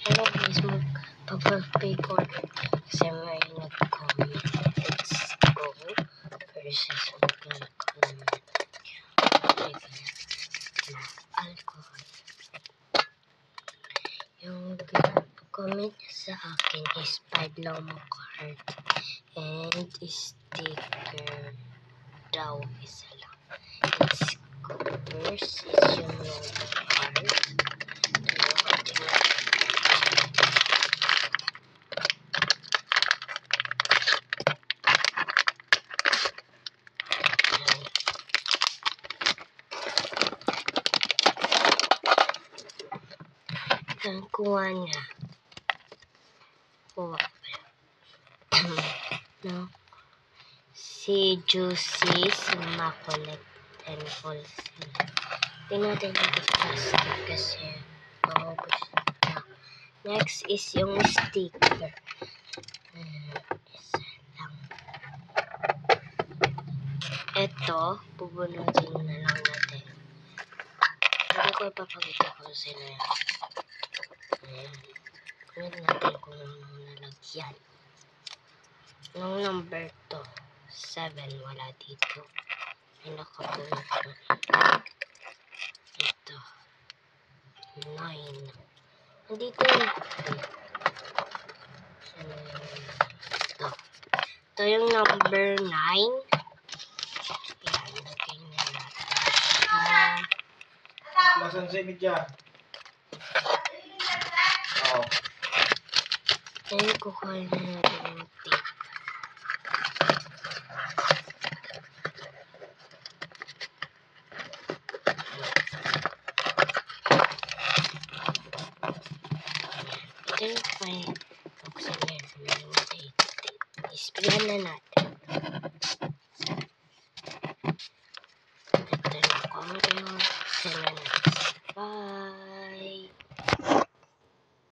Ano guys, magpa-fake order kasi may nag-comment. Let's go versus mag-comment na alcohol. Yung comment sa akin is 5 lomo card and sticker daw isa lang. Let's go versus yung lomo card. Ang kuha niya. Kuha no? Si Juicy's Immaculate and Wholesale. Tingnan natin yung plastic kasi maubos na. Next is yung sticker. Isa lang. Ito, pubunutin na lang natin. Hindi ko ipapakita ko sila yan. Ayan. Kunin natin kung anong nalagyan. Nung number to, 7, wala dito. May nakapulot ko. Ito, 9. Nandito yun. Ito. Ito yung number 9. Yan, lagyan na natin. Nasaan si Midya? Oo. Ayun, kukuha na natin yung tape. Ito yung may buksan na yung tape. Isprayan na natin.